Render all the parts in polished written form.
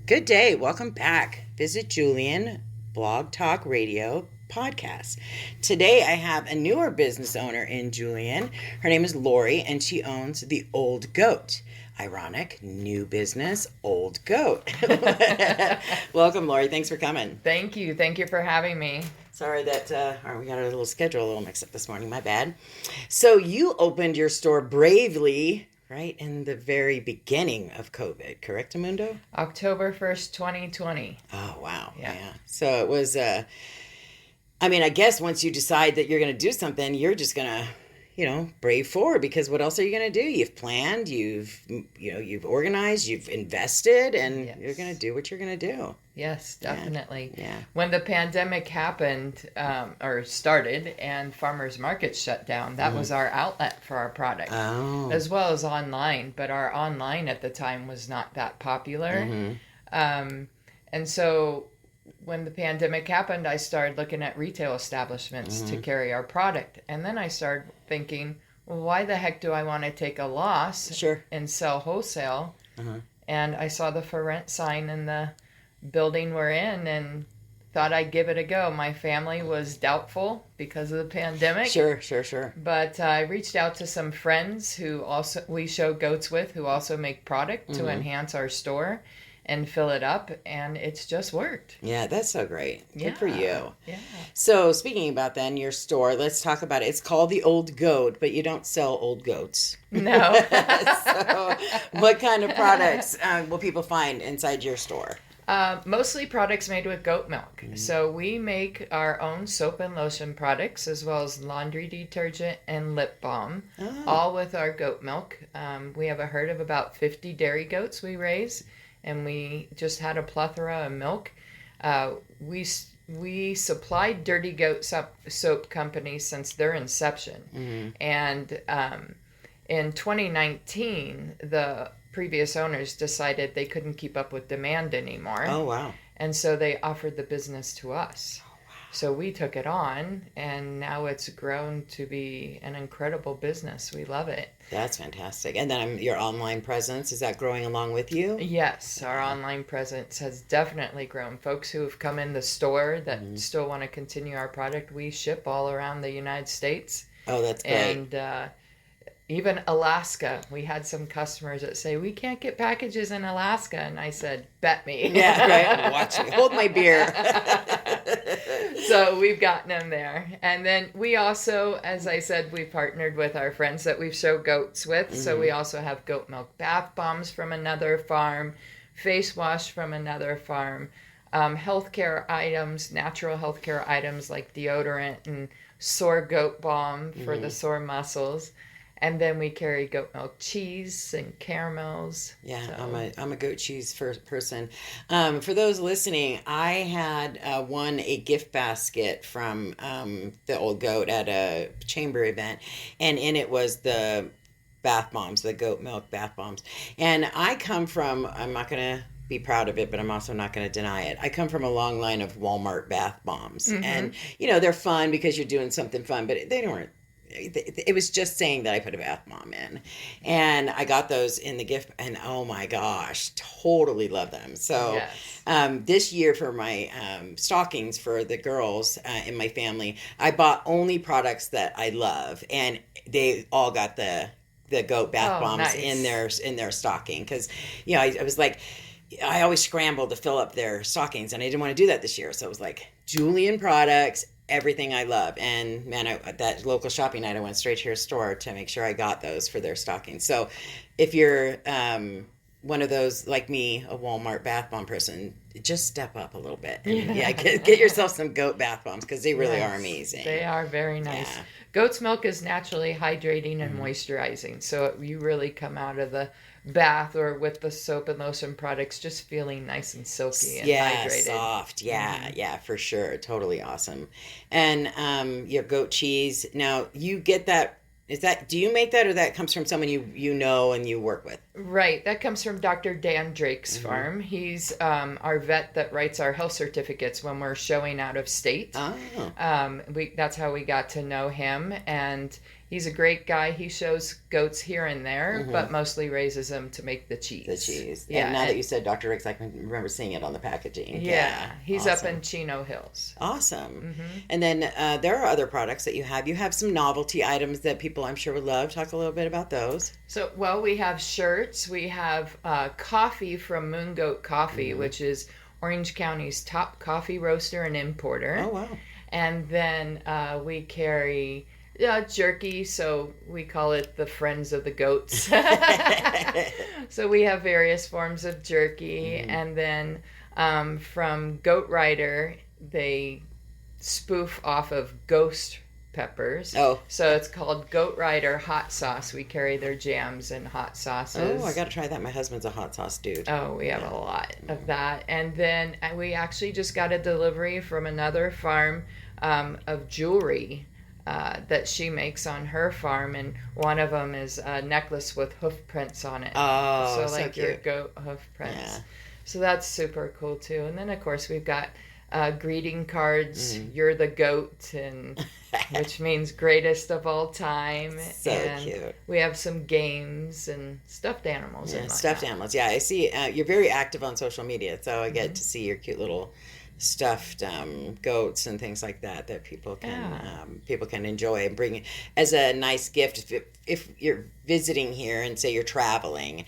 Good day. Welcome back. Visit Julian Blog Talk Radio podcast. Today I have a newer business owner in Julian. Her name is Lori, and she owns the Olde Goat. Ironic, new business, Olde Goat. Welcome, Lori. Thanks for coming. Thank you. Thank you for having me. Sorry that we got a little schedule a little mixed up this morning. My bad. So you opened your store bravely right in the very beginning of COVID, correct, Amundo? October 1st, 2020. Oh, wow. Yeah. So it was, I guess once you decide that you're going to do something, you're just going to, brave forward, because what else are you going to do? You've planned, you've organized, you've invested, and Yes. You're going to do what you're going to do. Yes, definitely. Yeah. When the pandemic happened, or started, and farmers markets shut down, that was our outlet for our product, as well as online. But our online at the time was not that popular. And so when the pandemic happened, I started looking at retail establishments to carry our product. And then I started thinking, well, why the heck do I want to take a loss and sell wholesale? And I saw the for rent sign in the building we're in and thought I'd give it a go. My family was doubtful because of the pandemic. Sure. But I reached out to some friends who also we show goats with, who also make product to enhance our store and fill it up, and it's just worked. Yeah, that's so great. Good for you. Yeah. So speaking about then your store, let's talk about it. It's called the Olde Goat, but you don't sell old goats. No. So what kind of products will people find inside your store? Mostly products made with goat milk. So we make our own soap and lotion products, as well as laundry detergent and lip balm, all with our goat milk. We have a herd of about 50 dairy goats we raise, and we just had a plethora of milk. We supplied Dirty Goat soap companies since their inception. And in 2019, the previous owners decided they couldn't keep up with demand anymore. Oh, wow. And so they offered the business to us. So we took it on, and now it's grown to be an incredible business. We love it. That's fantastic. And then your online presence, is that growing along with you? Yes, our online presence has definitely grown. Folks who have come in the store that still want to continue our product, we ship all around the United States. Oh, that's great. And even Alaska. We had some customers that say, we can't get packages in Alaska. And I said, bet me. Yeah, right. Watch me. Hold my beer. So we've gotten them there. And then we also, as I said, we partnered with our friends that we've showed goats with. So we also have goat milk bath bombs from another farm, face wash from another farm, healthcare items, natural healthcare items like deodorant and sore goat balm for the sore muscles. And then we carry goat milk cheese and caramels. Yeah, So. I'm a goat cheese person. For those listening, I had won a gift basket from the Olde Goat at a chamber event, and in it was the bath bombs, the goat milk bath bombs. And I come from, I'm not going to be proud of it, but I'm also not going to deny it. I come from a long line of Walmart bath bombs. And, they're fun because you're doing something fun, but they don't. It was just saying that I put a bath bomb in, and I got those in the gift, and oh my gosh, totally love them. So this year for my stockings for the girls in my family, I bought only products that I love, and they all got the goat bath bombs in their stocking, because I was like, I always scrambled to fill up their stockings, and I didn't want to do that this year, so it was like Julian products, everything I love. And man, that local shopping night, I went straight to your store to make sure I got those for their stockings. So if you're one of those like me, a Walmart bath bomb person, just step up a little bit and get yourself some goat bath bombs, because they really are amazing. They are very nice. Yeah. Goat's milk is naturally hydrating and moisturizing, so you really come out of the bath or with the soap and lotion products just feeling nice and silky and hydrated. Soft. Yeah, for sure. Totally awesome. And your goat cheese, now you get that, do you make that, or that comes from someone you know and you work with? Right. That comes from Dr. Dan Drake's farm. He's our vet that writes our health certificates when we're showing out of state. Oh. That's how we got to know him. And he's a great guy. He shows goats here and there, but mostly raises them to make the cheese. The cheese. Yeah. And now that you said Dr. Rick's, I can remember seeing it on the packaging. Yeah. He's awesome. up in Chino Hills. Awesome. And then there are other products that you have. You have some novelty items that people I'm sure would love. Talk a little bit about those. So, well, we have shirts. We have coffee from Moon Goat Coffee, which is Orange County's top coffee roaster and importer. Oh, wow. And then we carry jerky, so we call it the Friends of the Goats. So we have various forms of jerky. And then from Goat Rider, they spoof off of ghost peppers. Oh. So it's called Goat Rider hot sauce. We carry their jams and hot sauces. Oh, I got to try that. My husband's a hot sauce dude. Oh, we have a lot of that. And then we actually just got a delivery from another farm of jewelry that she makes on her farm. And one of them is a necklace with hoof prints on it. Oh, so like cute. your goat hoof prints. Yeah. So that's super cool too. And then of course we've got greeting cards. You're the goat, and which means greatest of all time. So and cute. we have some games and stuffed animals. Yeah, and stuffed whatnot. animals. Yeah, I see. You're very active on social media, so I get to see your cute little stuffed goats and things like that people can enjoy and bring as a nice gift if you're visiting here and say you're traveling.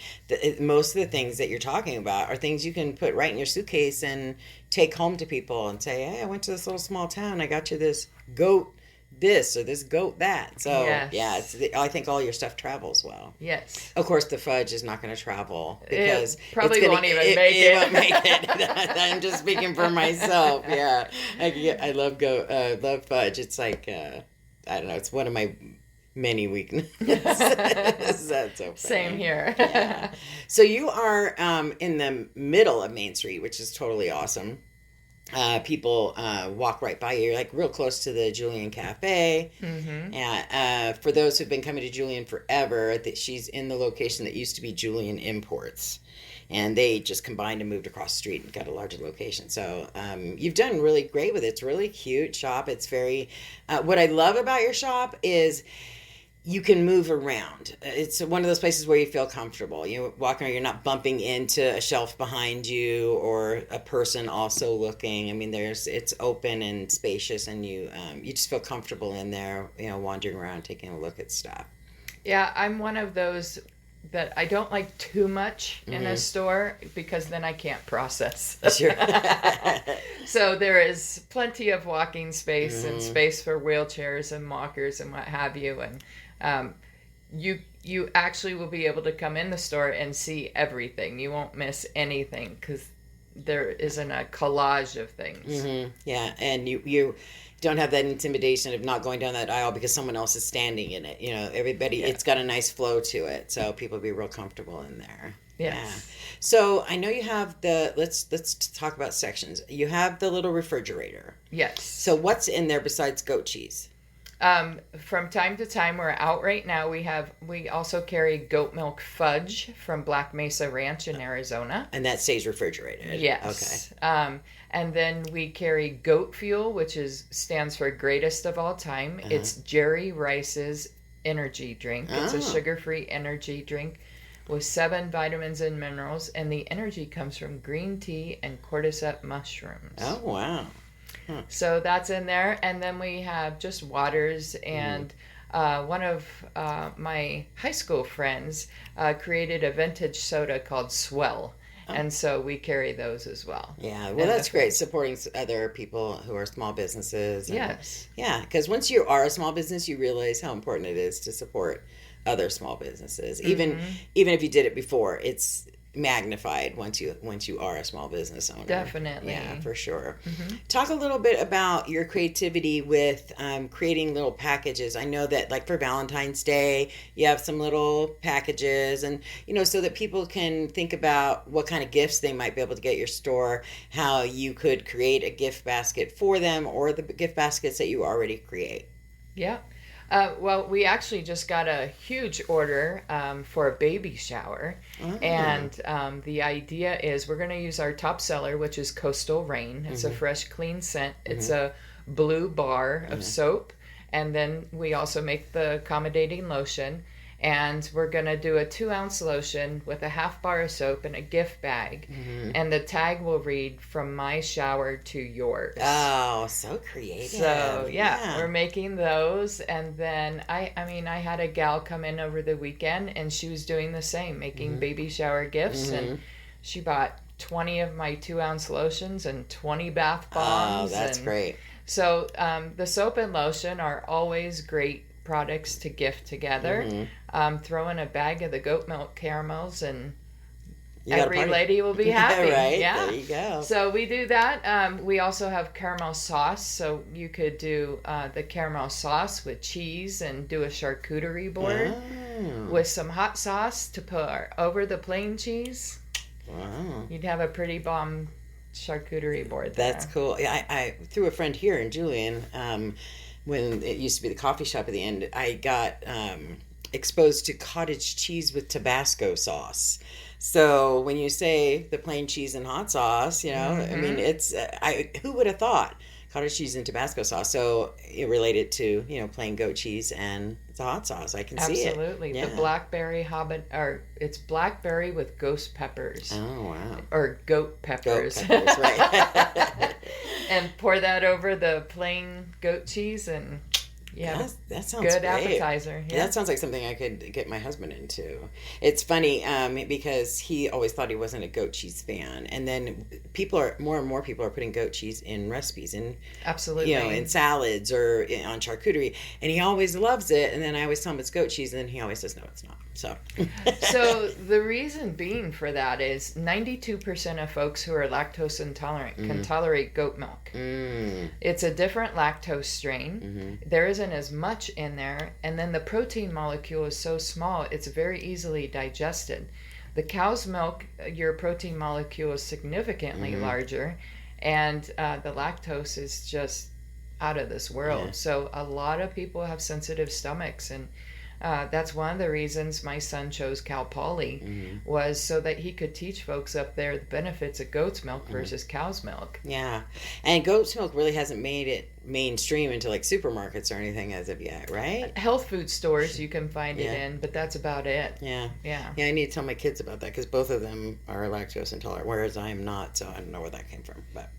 Most of the things that you're talking about are things you can put right in your suitcase and take home to people and say, hey, I went to this little small town, I got you this goat this or this goat that. So Yes. I think all your stuff travels well. Yes. Of course, the fudge is not going to travel because It probably won't even make it. it. Won't make it. I'm just speaking for myself. Yeah, I love love fudge. It's like I don't know. It's one of my many weaknesses. That's so funny. Same here. Yeah. So you are in the middle of Main Street, which is totally awesome. People walk right by you. You're like real close to the Julian Cafe. And for those who've been coming to Julian forever, she's in the location that used to be Julian Imports. And they just combined and moved across the street and got a larger location. So you've done really great with it. It's a really cute shop. It's very... what I love about your shop is... you can move around. It's one of those places where you feel comfortable. You walk around, you're not bumping into a shelf behind you or a person also looking. I mean, it's open and spacious, and you just feel comfortable in there, wandering around, taking a look at stuff. Yeah, I'm one of those that I don't like too much in a store because then I can't process. Sure. So there is plenty of walking space and space for wheelchairs and walkers and what have you. And you actually will be able to come in the store and see everything. You won't miss anything because there isn't a collage of things. Yeah, and you don't have that intimidation of not going down that aisle because someone else is standing in it. Everybody, it's got a nice flow to it, so people be real comfortable in there. Yes. Yeah. So I know you have let's talk about sections. You have the little refrigerator. Yes. So what's in there besides goat cheese? From time to time, we're out right now. We also carry goat milk fudge from Black Mesa Ranch in Arizona. And that stays refrigerated. Yes. Okay. And then we carry goat fuel, which stands for greatest of all time. It's Jerry Rice's energy drink. It's a sugar-free energy drink with 7 vitamins and minerals, and the energy comes from green tea and cordyceps mushrooms. Oh, wow. So that's in there. And then we have just waters. And one of my high school friends created a vintage soda called Swell. And so we carry those as well. Yeah, well, that's great, supporting other people who are small businesses. Yes. Yeah, because once you are a small business, you realize how important it is to support other small businesses. Even if you did it before, it's magnified once you are a small business owner. Definitely. Yeah, for sure. Talk a little bit about your creativity with creating little packages. I know that like for Valentine's Day, you have some little packages, and so that people can think about what kind of gifts they might be able to get your store, how you could create a gift basket for them or the gift baskets that you already create. Yeah. Well, we actually just got a huge order for a baby shower. And the idea is we're going to use our top seller, which is Coastal Rain. It's a fresh, clean scent. It's a blue bar of soap. And then we also make the accommodating lotion. And we're going to do a 2-ounce lotion with a half bar of soap and a gift bag. And the tag will read, from my shower to yours. Oh, so creative. So, yeah, we're making those. And then, I had a gal come in over the weekend, and she was doing the same, making baby shower gifts. And she bought 20 of my 2-ounce lotions and 20 bath bombs. Oh, that's great. So, the soap and lotion are always great products to gift together. Throw in a bag of the goat milk caramels, and every lady will be happy. Right, yeah, there you go. So we do that. We also have caramel sauce, so you could do the caramel sauce with cheese and do a charcuterie board with some hot sauce to put over the plain cheese. Wow. You'd have a pretty bomb charcuterie board there. That's cool. I through a friend here in Julian, when it used to be the coffee shop at the end, I got exposed to cottage cheese with Tabasco sauce. So when you say the plain cheese and hot sauce, I mean, it's who would have thought cottage cheese and Tabasco sauce? So it related to plain goat cheese and the hot sauce. I can see it. Absolutely. The blackberry it's blackberry with ghost peppers. Oh wow. Or goat peppers. Goat peppers, right. And pour that over the plain goat cheese, and that sounds good great. Appetizer. Yeah. That sounds like something I could get my husband into. It's funny because he always thought he wasn't a goat cheese fan, and then more and more people are putting goat cheese in recipes, and absolutely, in salads or on charcuterie, and he always loves it. And then I always tell him it's goat cheese, and then he always says no, it's not. So the reason being for that is 92% of folks who are lactose intolerant can tolerate goat milk. It's a different lactose strain. There isn't as much in there, and then the protein molecule is so small it's very easily digested. The cow's milk, your protein molecule is significantly larger, and the lactose is just out of this world. So a lot of people have sensitive stomachs, and that's one of the reasons my son chose Cal Poly, was so that he could teach folks up there the benefits of goat's milk versus cow's milk. Yeah, and goat's milk really hasn't made it mainstream into like supermarkets or anything as of yet, right? Health food stores you can find it in, but that's about it. Yeah. I need to tell my kids about that because both of them are lactose intolerant, whereas I am not, so I don't know where that came from. But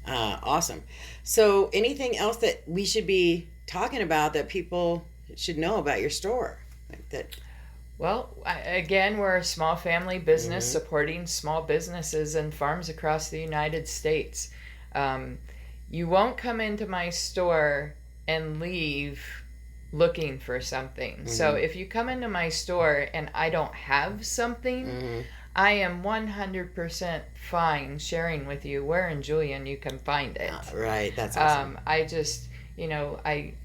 awesome. So anything else that we should be talking about that people should know about your store? Well, again, we're a small family business supporting small businesses and farms across the United States. You won't come into my store and leave looking for something. So if you come into my store and I don't have something, I am 100% fine sharing with you where in Julian you can find it. Right, that's awesome. I just...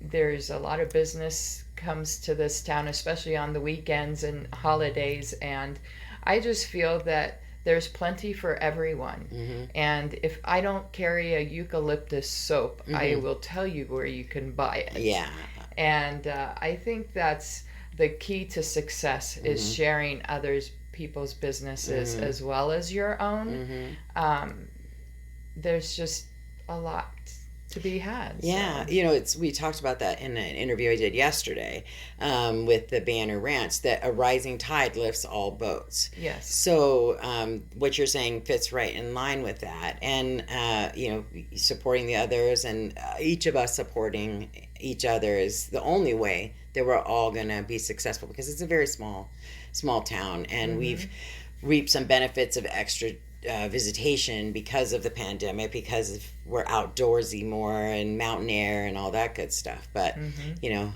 there's a lot of business comes to this town, especially on the weekends and holidays, and I just feel that there's plenty for everyone. And if I don't carry a eucalyptus soap, I will tell you where you can buy it. Yeah. And I think that's the key to success is sharing people's businesses as well as your own. There's just a lot to be had. Yeah, so. We talked about that in an interview I did yesterday with the Banner Ranch, that a rising tide lifts all boats. Yes. So what you're saying fits right in line with that, and supporting the others, and each of us supporting each other is the only way that we're all going to be successful, because it's a very small town, and we've reaped some benefits of extra visitation because of the pandemic, because we're outdoorsy more and mountain air and all that good stuff. But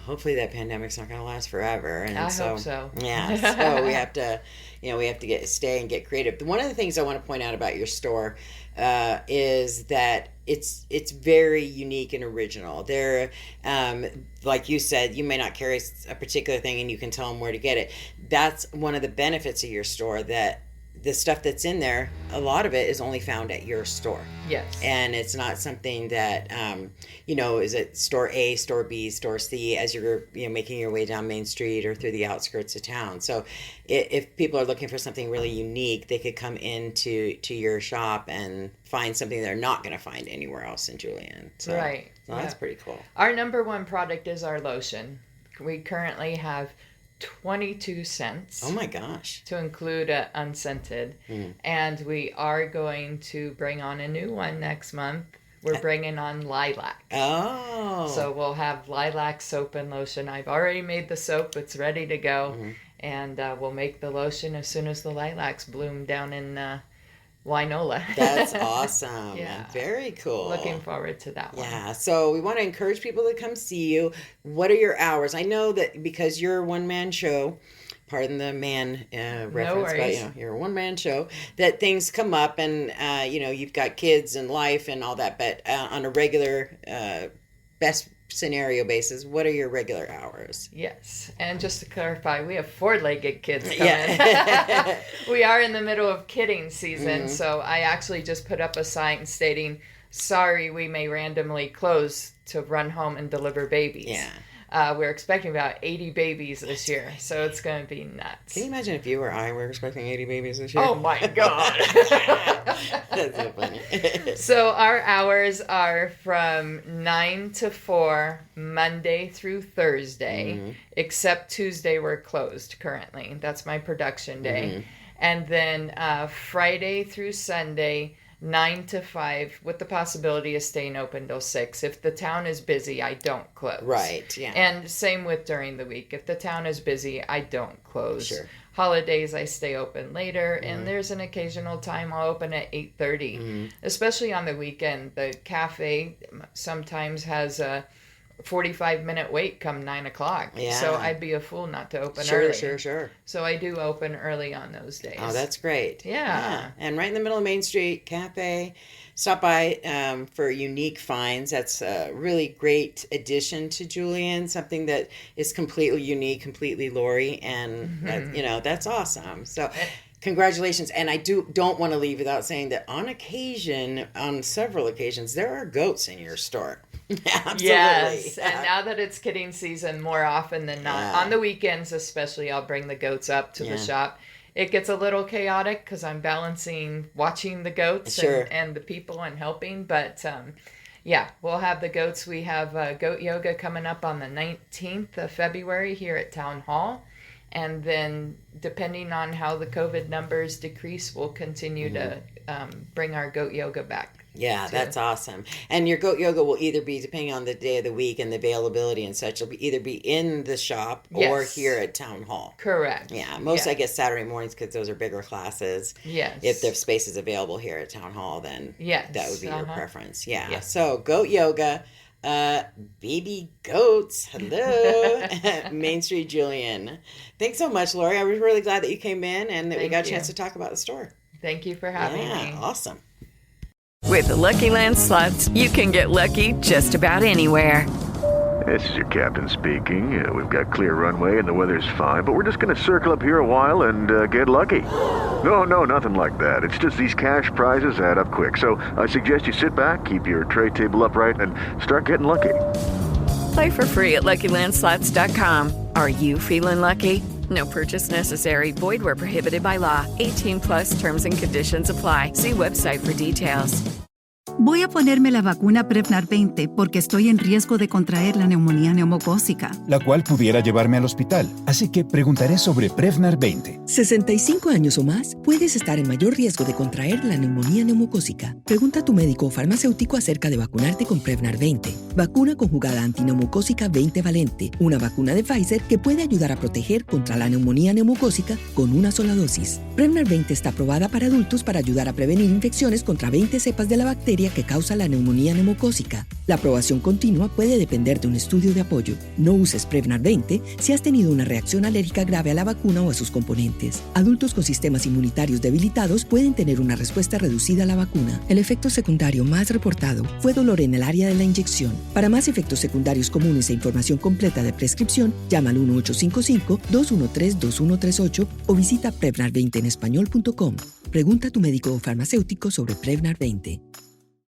hopefully that pandemic's not going to last forever. And I hope so. Yeah, so we have to stay and get creative. One of the things I want to point out about your store is that it's very unique and original. There, like you said, you may not carry a particular thing, and you can tell them where to get it. That's one of the benefits of your store, that the stuff that's in there, a lot of it is only found at your store. Yes. And it's not something that, is it store A, store B, store C as you're, making your way down Main Street or through the outskirts of town. So if people are looking for something really unique, they could come into your shop and find something they're not going to find anywhere else in Julian. So, right. So that's pretty cool. Our number one product is our lotion. We currently have 22 cents. Oh my gosh. To include unscented. And we are going to bring on a new one next month. We're bringing on lilac. Oh. So we'll have lilac soap and lotion. I've already made the soap. It's ready to go. And we'll make the lotion as soon as the lilacs bloom down in Winola. That's awesome. Yeah. Very cool. Looking forward to that one. Yeah. So we want to encourage people to come see you. What are your hours? I know that because you're a one-man show, pardon the man reference, but you're a one-man show, that things come up and, you've got kids and life and all that, but on a regular, best scenario basis, what are your regular hours? Yes. And just to clarify, we have 4-legged kids coming. We are in the middle of kidding season, so I actually just put up a sign stating, sorry, we may randomly close to run home and deliver babies. Yeah. We're expecting about 80 babies this year, so it's going to be nuts. Can you imagine if you or I were expecting 80 babies this year? Oh my God. That's so funny. So our hours are from 9 to 4, Monday through Thursday, except Tuesday we're closed currently. That's my production day. And then Friday through Sunday, 9 to 5, with the possibility of staying open till 6. If the town is busy, I don't close. Right, yeah. And same with during the week. If the town is busy, I don't close. Sure. Holidays, I stay open later, and there's an occasional time I'll open at 8:30. Especially on the weekend. The cafe sometimes has a 45-minute wait come 9 o'clock. Yeah. So I'd be a fool not to open early. Sure. So I do open early on those days. Oh, that's great. Yeah. And right in the middle of Main Street, cafe. Stop by for unique finds. That's a really great addition to Julian, something that is completely unique, completely Lori, and that's awesome. So congratulations. And I don't want to leave without saying that on several occasions, there are goats in your store. Absolutely. Yes, and now that it's kidding season, more often than not, on the weekends especially, I'll bring the goats up to the shop. It gets a little chaotic because I'm balancing watching the goats and the people and helping, but we'll have the goats. We have goat yoga coming up on the 19th of February here at Town Hall, and then depending on how the COVID numbers decrease, we'll continue to bring our goat yoga back. Yeah, that's awesome. And your goat yoga will either be, depending on the day of the week and the availability and such, it'll either be in the shop or here at Town Hall. Correct. Yeah, I guess Saturday mornings because those are bigger classes. Yes. If there's spaces available here at Town Hall, then that would be your preference. Yeah. Yes. So goat yoga, baby goats, hello, Main Street Julian. Thanks so much, Lori. I was really glad that you came in and that we got a chance to talk about the store. Thank you for having me. Yeah, awesome. With the Lucky Land Slots, you can get lucky just about anywhere. This is your captain speaking. We've got clear runway and the weather's fine, but we're just going to circle up here a while and get lucky. No, nothing like that. It's just these cash prizes add up quick. So I suggest you sit back, keep your tray table upright, and start getting lucky. Play for free at LuckyLandSlots.com. Are you feeling lucky? No purchase necessary. Void where prohibited by law. 18+ terms and conditions apply. See website for details. Voy a ponerme la vacuna Prevnar 20 porque estoy en riesgo de contraer la neumonía neumocócica. La cual pudiera llevarme al hospital. Así que preguntaré sobre Prevnar 20. 65 años o más, puedes estar en mayor riesgo de contraer la neumonía neumocócica. Pregunta a tu médico o farmacéutico acerca de vacunarte con Prevnar 20. Vacuna conjugada antineumocócica 20 valente. Una vacuna de Pfizer que puede ayudar a proteger contra la neumonía neumocócica con una sola dosis. Prevnar 20 está aprobada para adultos para ayudar a prevenir infecciones contra 20 cepas de la bacteria bacteria que causa la neumonía neumocócica. La aprobación continua puede depender de un estudio de apoyo. No uses Prevnar 20 si has tenido una reacción alérgica grave a la vacuna o a sus componentes. Adultos con sistemas inmunitarios debilitados pueden tener una respuesta reducida a la vacuna. El efecto secundario más reportado fue dolor en el área de la inyección. Para más efectos secundarios comunes e información completa de prescripción, llama al 1-855-213-2138 o visita Prevnar20enespañol.com. Pregunta a tu médico o farmacéutico sobre Prevnar 20.